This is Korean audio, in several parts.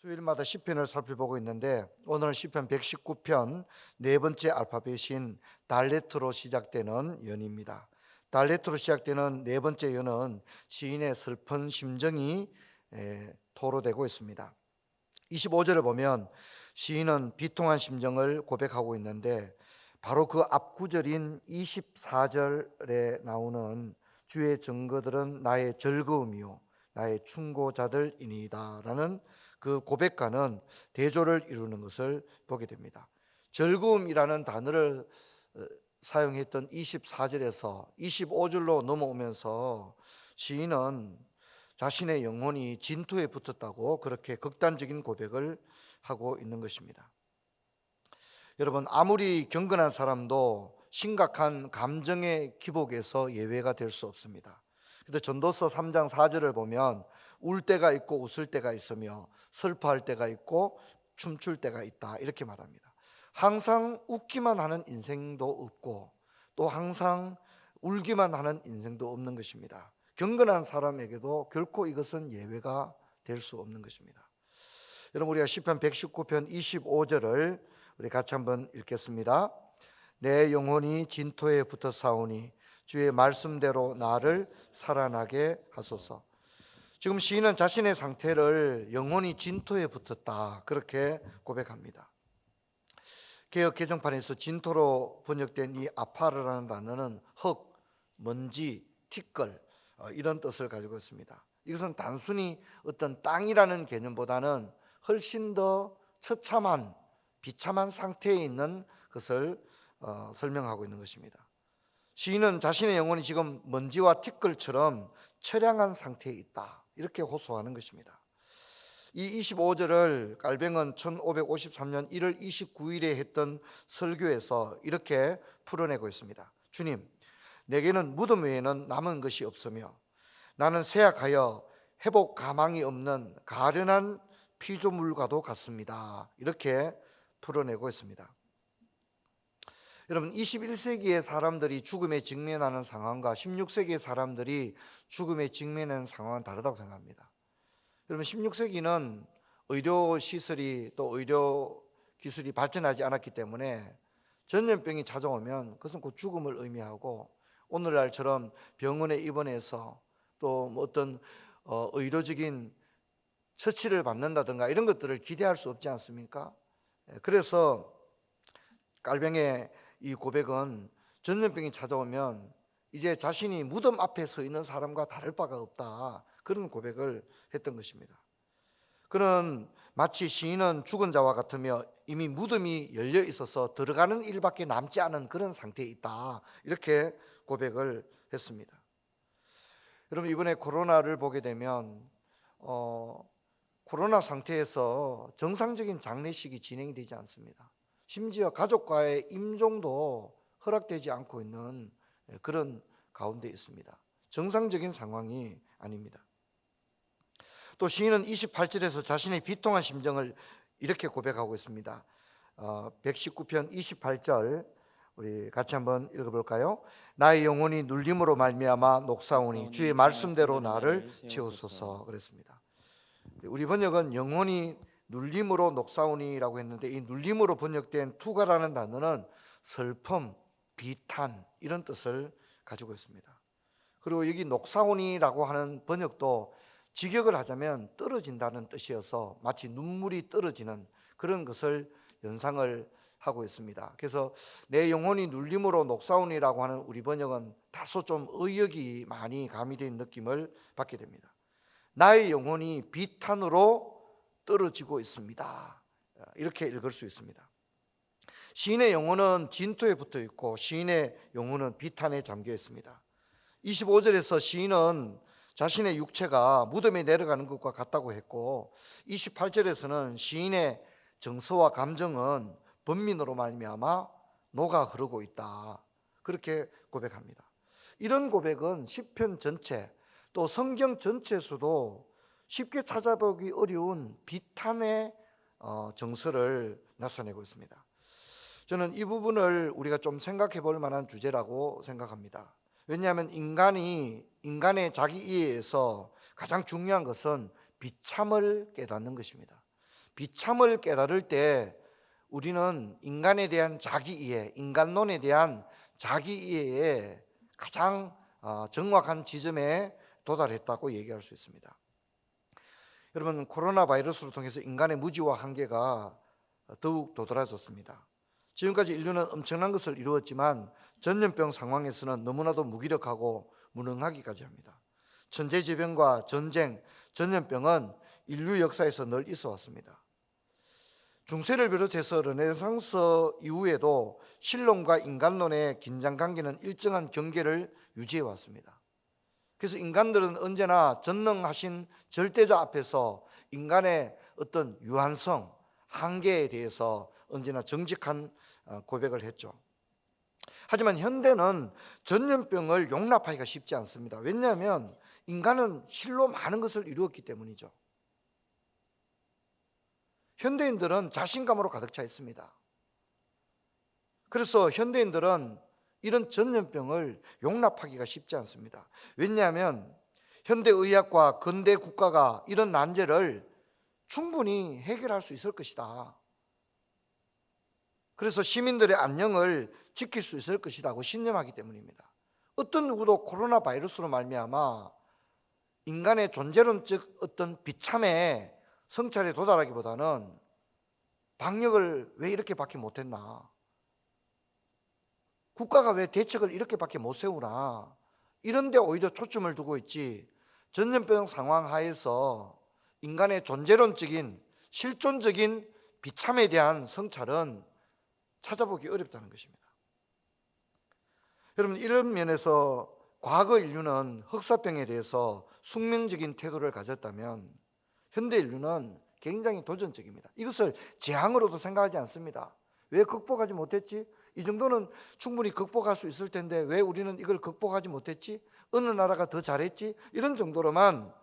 수요일마다 시편을 살펴보고 있는데 오늘은 시편 119편 네 번째 알파벳인 달레트로 시작되는 연입니다. 달레트로 시작되는 네 번째 연은 시인의 슬픈 심정이 토로되고 있습니다. 25절을 보면 시인은 비통한 심정을 고백하고 있는데 바로 그 앞구절인 24절에 나오는 주의 증거들은 나의 즐거움이요 나의 충고자들이니이다 라는 그 고백과는 대조를 이루는 것을 보게 됩니다. 즐거움이라는 단어를 사용했던 24절에서 25절로 넘어오면서 시인은 자신의 영혼이 진토에 붙었다고 그렇게 극단적인 고백을 하고 있는 것입니다. 여러분, 아무리 경건한 사람도 심각한 감정의 기복에서 예외가 될 수 없습니다. 그런데 전도서 3장 4절을 보면 울 때가 있고 웃을 때가 있으며 슬퍼할 때가 있고 춤출 때가 있다 이렇게 말합니다. 항상 웃기만 하는 인생도 없고 또 항상 울기만 하는 인생도 없는 것입니다. 경건한 사람에게도 결코 이것은 예외가 될 수 없는 것입니다. 여러분, 우리가 시편 119편 25절을 우리 같이 한번 읽겠습니다. 내 영혼이 진토에 붙어 싸우니 주의 말씀대로 나를 살아나게 하소서. 지금 시인은 자신의 상태를 영혼이 진토에 붙었다 그렇게 고백합니다. 개역 개정판에서 진토로 번역된 이 아파르라는 단어는 흙, 먼지, 티끌 이런 뜻을 가지고 있습니다. 이것은 단순히 어떤 땅이라는 개념보다는 훨씬 더 처참한 비참한 상태에 있는 것을 설명하고 있는 것입니다. 시인은 자신의 영혼이 지금 먼지와 티끌처럼 처량한 상태에 있다 이렇게 호소하는 것입니다. 이 25절을 깔뱅은 1553년 1월 29일에 했던 설교에서 이렇게 풀어내고 있습니다. 주님, 내게는 무덤 외에는 남은 것이 없으며 나는 쇠약하여 회복 가망이 없는 가련한 피조물과도 같습니다. 이렇게 풀어내고 있습니다. 여러분, 21세기의 사람들이 죽음에 직면하는 상황과 16세기의 사람들이 죽음에 직면하는 상황은 다르다고 생각합니다. 여러분, 16세기는 의료 시설이 또 의료 기술이 발전하지 않았기 때문에 전염병이 찾아오면 그것은 곧 죽음을 의미하고, 오늘날처럼 병원에 입원해서 또 뭐 어떤 의료적인 처치를 받는다든가 이런 것들을 기대할 수 없지 않습니까? 그래서 깔병의 이 고백은 전염병이 찾아오면 이제 자신이 무덤 앞에 서 있는 사람과 다를 바가 없다 그런 고백을 했던 것입니다. 그는 마치 시인은 죽은 자와 같으며 이미 무덤이 열려 있어서 들어가는 일밖에 남지 않은 그런 상태에 있다 이렇게 고백을 했습니다. 여러분, 이번에 코로나를 보게 되면 코로나 상태에서 정상적인 장례식이 진행이 되지 않습니다. 심지어 가족과의 임종도 허락되지 않고 있는 그런 가운데 있습니다. 정상적인 상황이 아닙니다. 또 시인은 28절에서 자신의 비통한 심정을 이렇게 고백하고 있습니다. 119편 28절 우리 같이 한번 읽어볼까요? 나의 영혼이 눌림으로 말미암아 녹사오니 주의 말씀대로 나를 채우소서 그랬습니다. 우리 번역은 영혼이 눌림으로 녹사오니라고 했는데 이 눌림으로 번역된 투가라는 단어는 슬픔, 비탄 이런 뜻을 가지고 있습니다. 그리고 여기 녹사오니라고 하는 번역도 직역을 하자면 떨어진다는 뜻이어서 마치 눈물이 떨어지는 그런 것을 연상을 하고 있습니다. 그래서 내 영혼이 눌림으로 녹사오니라고 하는 우리 번역은 다소 좀 의역이 많이 가미된 느낌을 받게 됩니다. 나의 영혼이 비탄으로 떨어지고 있습니다. 이렇게 읽을 수 있습니다. 시인의 영혼은 진토에 붙어 있고 시인의 영혼은 비탄에 잠겨 있습니다. 25절에서 시인은 자신의 육체가 무덤에 내려가는 것과 같다고 했고 28절에서는 시인의 정서와 감정은 번민으로 말미암아 녹아 흐르고 있다 그렇게 고백합니다. 이런 고백은 시편 전체 또 성경 전체에서도 쉽게 찾아보기 어려운 비탄의 정서를 나타내고 있습니다. 저는 이 부분을 우리가 좀 생각해 볼 만한 주제라고 생각합니다. 왜냐하면 인간의 자기 이해에서 가장 중요한 것은 비참을 깨닫는 것입니다. 비참을 깨달을 때 우리는 인간에 대한 자기이해, 인간론에 대한 자기이해에 가장 정확한 지점에 도달했다고 얘기할 수 있습니다. 여러분, 코로나 바이러스를 통해서 인간의 무지와 한계가 더욱 도드라졌습니다. 지금까지 인류는 엄청난 것을 이루었지만 전염병 상황에서는 너무나도 무기력하고 무능하기까지 합니다. 천재지변과 전쟁, 전염병은 인류 역사에서 늘 있어 왔습니다. 중세를 비롯해서 르네상스 이후에도 신론과 인간론의 긴장관계는 일정한 경계를 유지해 왔습니다. 그래서 인간들은 언제나 전능하신 절대자 앞에서 인간의 어떤 유한성, 한계에 대해서 언제나 정직한 고백을 했죠. 하지만 현대는 전염병을 용납하기가 쉽지 않습니다. 왜냐하면 인간은 실로 많은 것을 이루었기 때문이죠. 현대인들은 자신감으로 가득 차 있습니다. 그래서 현대인들은 이런 전염병을 용납하기가 쉽지 않습니다. 왜냐하면 현대의학과 근대 국가가 이런 난제를 충분히 해결할 수 있을 것이다. 그래서 시민들의 안녕을 지킬 수 있을 것이라고 신념하기 때문입니다. 어떤 누구도 코로나 바이러스로 말미암아 인간의 존재론적 어떤 비참의 성찰에 도달하기보다는 방역을 왜 이렇게밖에 못했나? 국가가 왜 대책을 이렇게밖에 못 세우나? 이런 데 오히려 초점을 두고 있지, 전염병 상황 하에서 인간의 존재론적인 실존적인 비참에 대한 성찰은 찾아보기 어렵다는 것입니다. 여러분, 이런 면에서 과거 인류는 흑사병에 대해서 숙명적인 태도를 가졌다면 현대 인류는 굉장히 도전적입니다. 이것을 재앙으로도 생각하지 않습니다. 왜 극복하지 못했지? 이 정도는 충분히 극복할 수 있을 텐데 왜 우리는 이걸 극복하지 못했지? 어느 나라가 더 잘했지? 이런 정도로만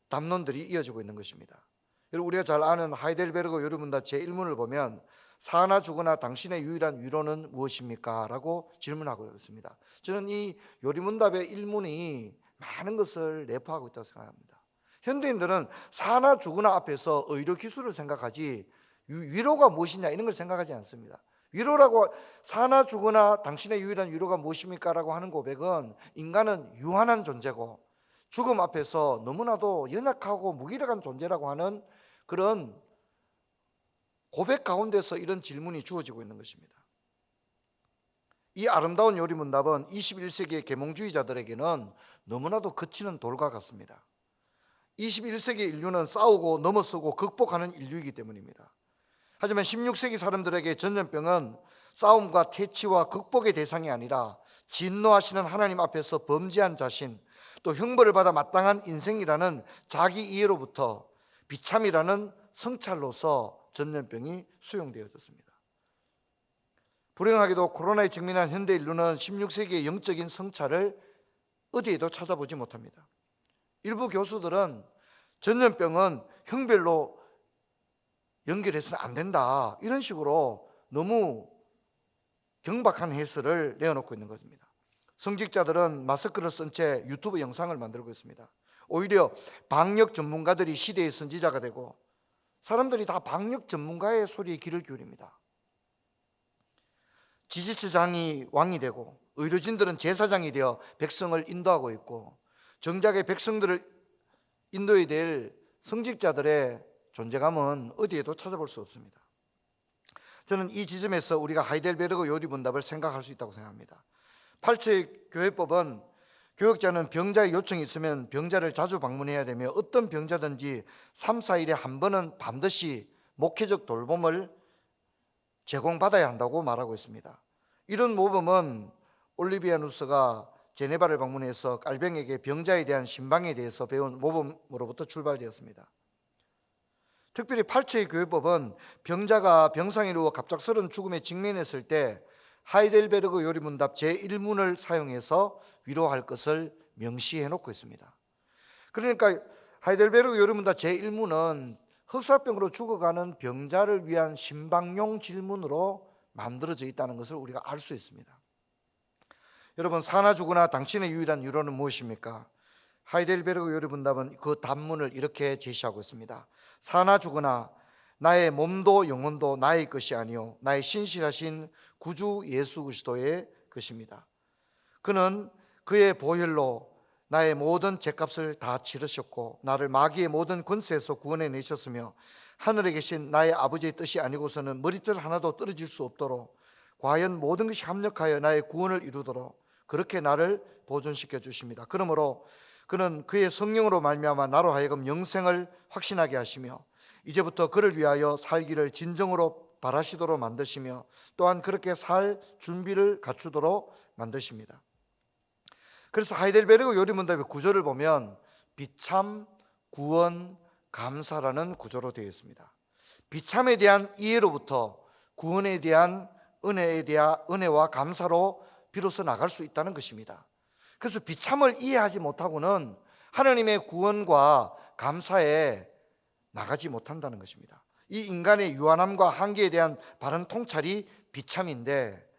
담론들이 이어지고 있는 것입니다. 여러분, 우리가 잘 아는 하이델베르그 요리문답 제1문을 보면 사나 죽으나 당신의 유일한 위로는 무엇입니까? 라고 질문하고 있습니다. 저는 이 요리문답의 1문이 많은 것을 내포하고 있다고 생각합니다. 현대인들은 사나 죽으나 앞에서 의료 기술을 생각하지 위로가 무엇이냐 이런 걸 생각하지 않습니다. 위로라고, 사나 죽으나 당신의 유일한 위로가 무엇입니까? 라고 하는 고백은 인간은 유한한 존재고 죽음 앞에서 너무나도 연약하고 무기력한 존재라고 하는 그런 고백 가운데서 이런 질문이 주어지고 있는 것입니다. 이 아름다운 요리문답은 21세기의 계몽주의자들에게는 너무나도 그치는 돌과 같습니다. 21세기 인류는 싸우고 넘어서고 극복하는 인류이기 때문입니다. 하지만 16세기 사람들에게 전염병은 싸움과 퇴치와 극복의 대상이 아니라 진노하시는 하나님 앞에서 범죄한 자신, 또 형벌을 받아 마땅한 인생이라는 자기 이해로부터 비참이라는 성찰로서 전염병이 수용되어졌습니다. 불행하게도 코로나에 직면한 현대 인류는 16세기의 영적인 성찰을 어디에도 찾아보지 못합니다. 일부 교수들은 전염병은 형별로 연결해서는 안 된다, 이런 식으로 너무 경박한 해설을 내어놓고 있는 것입니다. 성직자들은 마스크를 쓴 채 유튜브 영상을 만들고 있습니다. 오히려 방역 전문가들이 시대의 선지자가 되고 사람들이 다 방역 전문가의 소리에 귀를 기울입니다. 지지체장이 왕이 되고 의료진들은 제사장이 되어 백성을 인도하고 있고 정작의 백성들을 인도해야 될 성직자들의 존재감은 어디에도 찾아볼 수 없습니다. 저는 이 지점에서 우리가 하이델베르그 요리문답을 생각할 수 있다고 생각합니다. 8체 교회법은 교역자는 병자의 요청이 있으면 병자를 자주 방문해야 되며 어떤 병자든지 3, 4일에 한 번은 반드시 목회적 돌봄을 제공받아야 한다고 말하고 있습니다. 이런 모범은 올리비아누스가 제네바를 방문해서 깔병에게 병자에 대한 신방에 대해서 배운 모범으로부터 출발되었습니다. 특별히 8체의 교회법은 병자가 병상에 누워 갑작스러운 죽음에 직면했을 때 하이델베르그 요리문답 제1문을 사용해서 위로할 것을 명시해 놓고 있습니다. 그러니까 하이델베르그 요리문답 제1문은 흑사병으로 죽어가는 병자를 위한 신방용 질문으로 만들어져 있다는 것을 우리가 알 수 있습니다. 여러분, 사나 죽으나 당신의 유일한 위로는 무엇입니까? 하이델베르그 요리문답은 그 답문을 이렇게 제시하고 있습니다. 사나 죽으나 나의 몸도 영혼도 나의 것이 아니요 나의 신실하신 구주 예수 그리스도의 것입니다. 그는 그의 보혈로 나의 모든 죄값을 다 치르셨고 나를 마귀의 모든 권세에서 구원해 내셨으며 하늘에 계신 나의 아버지의 뜻이 아니고서는 머리털 하나도 떨어질 수 없도록 과연 모든 것이 합력하여 나의 구원을 이루도록 그렇게 나를 보존시켜 주십니다. 그러므로 그는 그의 성령으로 말미암아 나로 하여금 영생을 확신하게 하시며 이제부터 그를 위하여 살기를 진정으로 바라시도록 만드시며 또한 그렇게 살 준비를 갖추도록 만드십니다. 그래서 하이델베르그 요리문답의 구조를 보면 비참, 구원, 감사라는 구조로 되어 있습니다. 비참에 대한 이해로부터 구원에 대한 은혜와 감사로 비로소 나갈 수 있다는 것입니다. 그래서 비참을 이해하지 못하고는 하나님의 구원과 감사에 나가지 못한다는 것입니다. 이 인간의 유한함과 한계에 대한 바른 통찰이 비참인데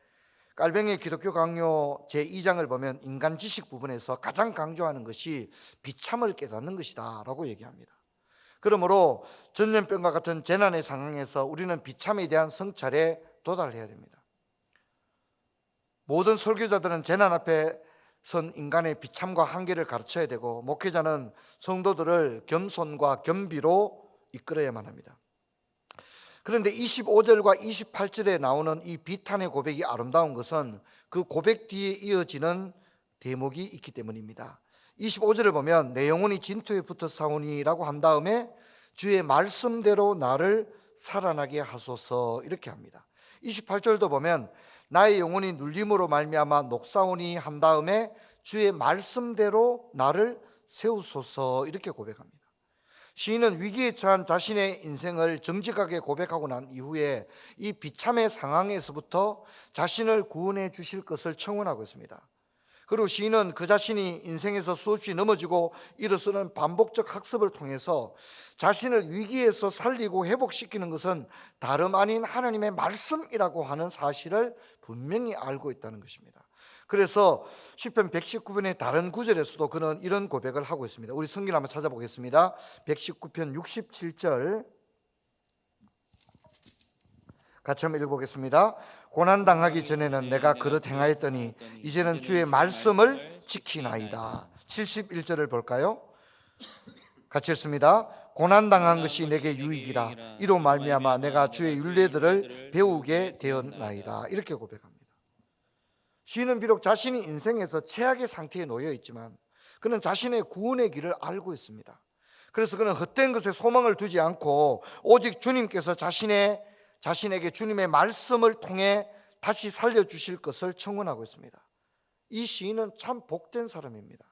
깔뱅이의 기독교 강요 제2장을 보면 인간 지식 부분에서 가장 강조하는 것이 비참을 깨닫는 것이다 라고 얘기합니다. 그러므로 전염병과 같은 재난의 상황에서 우리는 비참에 대한 성찰에 도달해야 됩니다. 모든 설교자들은 재난 앞에 선 인간의 비참과 한계를 가르쳐야 되고 목회자는 성도들을 겸손과 겸비로 이끌어야만 합니다. 그런데 25절과 28절에 나오는 이 비탄의 고백이 아름다운 것은 그 고백 뒤에 이어지는 대목이 있기 때문입니다. 25절을 보면 내 영혼이 진토에 붙어 사오니라고 한 다음에 주의 말씀대로 나를 살아나게 하소서 이렇게 합니다. 28절도 보면 나의 영혼이 눌림으로 말미암아 녹사오니 한 다음에 주의 말씀대로 나를 세우소서 이렇게 고백합니다. 시인은 위기에 처한 자신의 인생을 정직하게 고백하고 난 이후에 이 비참의 상황에서부터 자신을 구원해 주실 것을 청원하고 있습니다. 그리고 시인은 그 자신이 인생에서 수없이 넘어지고 일어서는 반복적 학습을 통해서 자신을 위기에서 살리고 회복시키는 것은 다름 아닌 하나님의 말씀이라고 하는 사실을 분명히 알고 있다는 것입니다. 그래서 시편 119편의 다른 구절에서도 그는 이런 고백을 하고 있습니다. 우리 성경 한번 찾아보겠습니다. 119편 67절 같이 한번 읽어보겠습니다. 고난당하기 전에는 내가 그릇 행하였더니 이제는 주의 말씀을 지키나이다. 71절을 볼까요? 같이 읽습니다. 고난당한 것이 내게 유익이라 이로 말미암아 내가 주의 율례들을 배우게 되었나이다. 이렇게 고백합니다. 시인은 비록 자신이 인생에서 최악의 상태에 놓여 있지만 그는 자신의 구원의 길을 알고 있습니다. 그래서 그는 헛된 것에 소망을 두지 않고 오직 주님께서 자신에게 주님의 말씀을 통해 다시 살려주실 것을 청원하고 있습니다. 이 시인은 참 복된 사람입니다.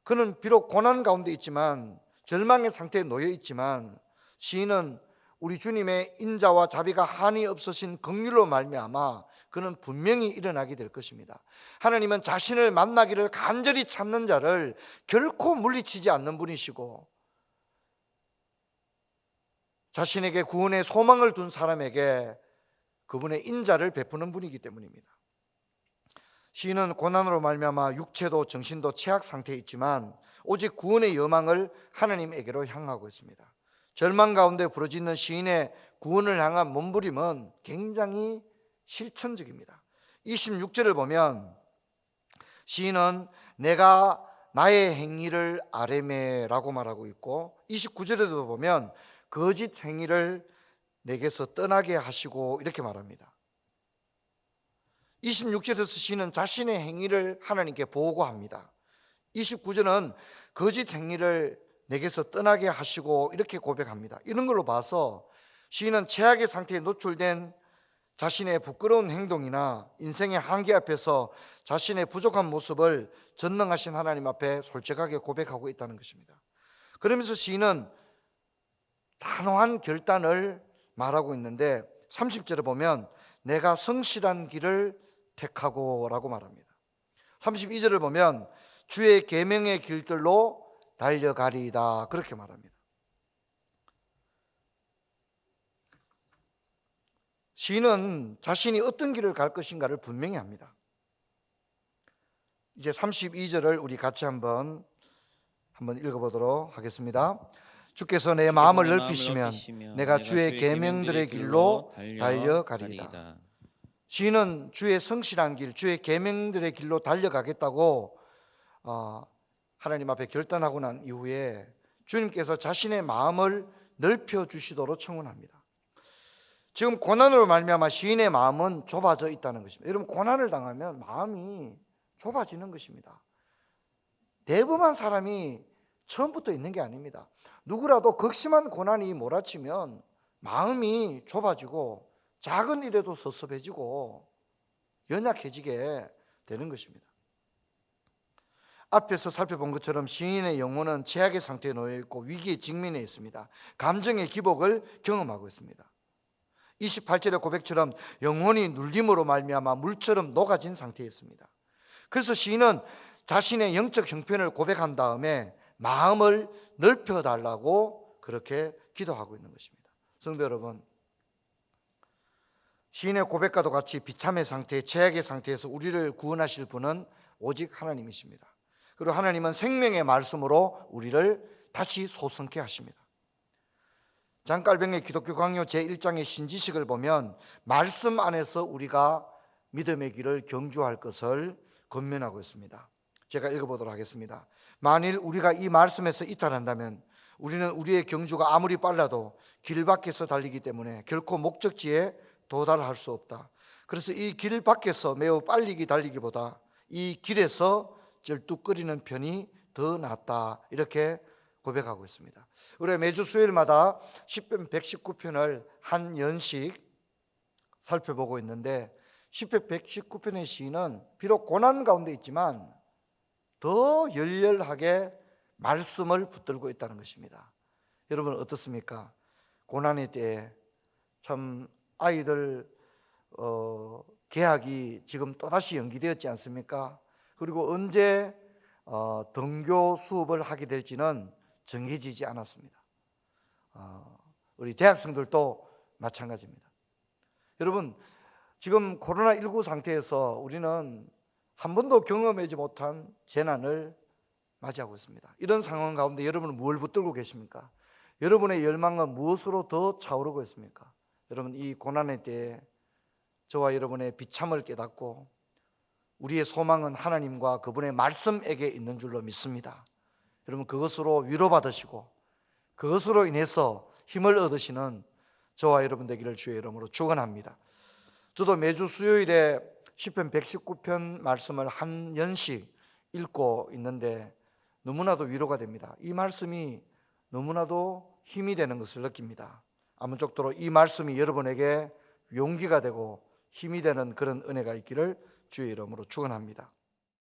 그는 비록 고난 가운데 있지만 절망의 상태에 놓여 있지만 시인은 우리 주님의 인자와 자비가 한이 없으신 긍휼로 말미암아 그는 분명히 일어나게 될 것입니다. 하나님은 자신을 만나기를 간절히 찾는 자를 결코 물리치지 않는 분이시고 자신에게 구원의 소망을 둔 사람에게 그분의 인자를 베푸는 분이기 때문입니다. 시인은 고난으로 말미암아 육체도 정신도 최악 상태에 있지만 오직 구원의 여망을 하나님에게로 향하고 있습니다. 절망 가운데 부르짖는 시인의 구원을 향한 몸부림은 굉장히 실천적입니다. 26절을 보면 시인은 내가 나의 행위를 아뢰매라고 말하고 있고 29절에도 보면 거짓 행위를 내게서 떠나게 하시고 이렇게 말합니다. 26절에서 시인은 자신의 행위를 하나님께 보고합니다. 29절은 거짓 행위를 내게서 떠나게 하시고 이렇게 고백합니다. 이런 걸로 봐서 시인은 최악의 상태에 노출된 자신의 부끄러운 행동이나 인생의 한계 앞에서 자신의 부족한 모습을 전능하신 하나님 앞에 솔직하게 고백하고 있다는 것입니다. 그러면서 시인은 단호한 결단을 말하고 있는데 30절에 보면 내가 성실한 길을 택하고 라고 말합니다. 32절을 보면 주의 계명의 길들로 달려가리이다 그렇게 말합니다. 시인은 자신이 어떤 길을 갈 것인가를 분명히 합니다. 이제 32절을 우리 같이 한번 읽어보도록 하겠습니다. 주께서 내 주께서 마음을 내 마음을 넓히시면 넓히시며 내가 주의 계명들의 길로 달려가리이다. 시인은 주의 성실한 길, 주의 계명들의 길로 달려가겠다고 하나님 앞에 결단하고 난 이후에 주님께서 자신의 마음을 넓혀 주시도록 청원합니다. 지금 고난으로 말미암아 시인의 마음은 좁아져 있다는 것입니다. 여러분, 고난을 당하면 마음이 좁아지는 것입니다. 대범한 사람이 처음부터 있는 게 아닙니다. 누구라도 극심한 고난이 몰아치면 마음이 좁아지고 작은 일에도 섭섭해지고 연약해지게 되는 것입니다. 앞에서 살펴본 것처럼 시인의 영혼은 최악의 상태에 놓여 있고 위기에 직면해 있습니다. 감정의 기복을 경험하고 있습니다. 28절의 고백처럼 영혼이 눌림으로 말미암아 물처럼 녹아진 상태에 있습니다. 그래서 시인은 자신의 영적 형편을 고백한 다음에 마음을 넓혀달라고 그렇게 기도하고 있는 것입니다. 성도 여러분, 시인의 고백과도 같이 비참의 상태, 최악의 상태에서 우리를 구원하실 분은 오직 하나님이십니다. 그리고 하나님은 생명의 말씀으로 우리를 다시 소성케 하십니다. 장깔병의 기독교 강요 제1장의 신지식을 보면 말씀 안에서 우리가 믿음의 길을 경주할 것을 권면하고 있습니다. 제가 읽어보도록 하겠습니다. 만일 우리가 이 말씀에서 이탈한다면 우리는 우리의 경주가 아무리 빨라도 길 밖에서 달리기 때문에 결코 목적지에 도달할 수 없다. 그래서 이 길 밖에서 매우 빨리 달리기보다 이 길에서 절뚝거리는 편이 더 낫다, 이렇게 고백하고 있습니다. 우리가 매주 수요일마다 시편 119편을 한 연씩 살펴보고 있는데, 시편 119편의 시인은 비록 고난 가운데 있지만 더 열렬하게 말씀을 붙들고 있다는 것입니다. 여러분 어떻습니까? 고난의 때에 참 아이들 개학이 지금 또다시 연기되었지 않습니까? 그리고 언제 등교 수업을 하게 될지는 정해지지 않았습니다. 우리 대학생들도 마찬가지입니다. 여러분, 지금 코로나19 상태에서 우리는 한 번도 경험하지 못한 재난을 맞이하고 있습니다. 이런 상황 가운데 여러분은 무엇을 붙들고 계십니까? 여러분의 열망은 무엇으로 더 차오르고 있습니까? 여러분, 이 고난의 때에 저와 여러분의 비참을 깨닫고 우리의 소망은 하나님과 그분의 말씀에게 있는 줄로 믿습니다. 여러분, 그것으로 위로받으시고 그것으로 인해서 힘을 얻으시는 저와 여러분 되기를 주의 이름으로 축원합니다. 저도 매주 수요일에 시편 119편 말씀을 한 연씩 읽고 있는데 너무나도 위로가 됩니다. 이 말씀이 너무나도 힘이 되는 것을 느낍니다. 아무쪼록 이 말씀이 여러분에게 용기가 되고 힘이 되는 그런 은혜가 있기를 주의 이름으로 축원합니다.